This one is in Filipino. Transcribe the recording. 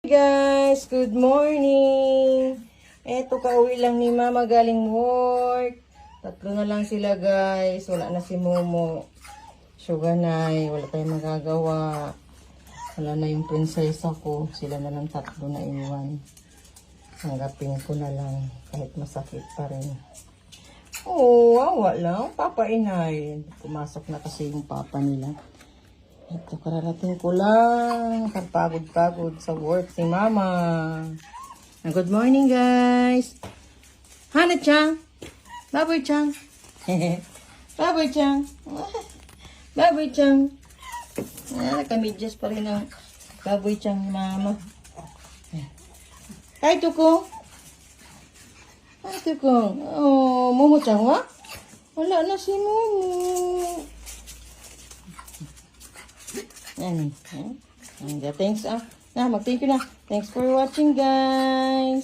Guys, good morning. Eto, kauwi lang ni Mama galing work. Tatlo na lang sila, guys. Wala na si Momo. Suganay, wala tayong magagawa. Wala na yung prinsesa ko. Sila na lang tatlo na iwan. Tanggapin ko na lang kahit masakit pa rin. Oh, awa lang. Papa Inay. Pumasok na kasi yung papa nila. Ito, kararating ko lang. Kapagod-pagod sa work si Mama. Good morning, guys. Hana-chan. Baboy-chan. Baboy-chan. Baboy-chan. Nakamidyas pa rin ang baboy-chan ni Mama. Hi, Tukong. Hi, Tukong. Oh, Momo-chan, wa? Wala na si Momo. Yan. Thanks. Mag-thank you na. Thanks for watching, guys.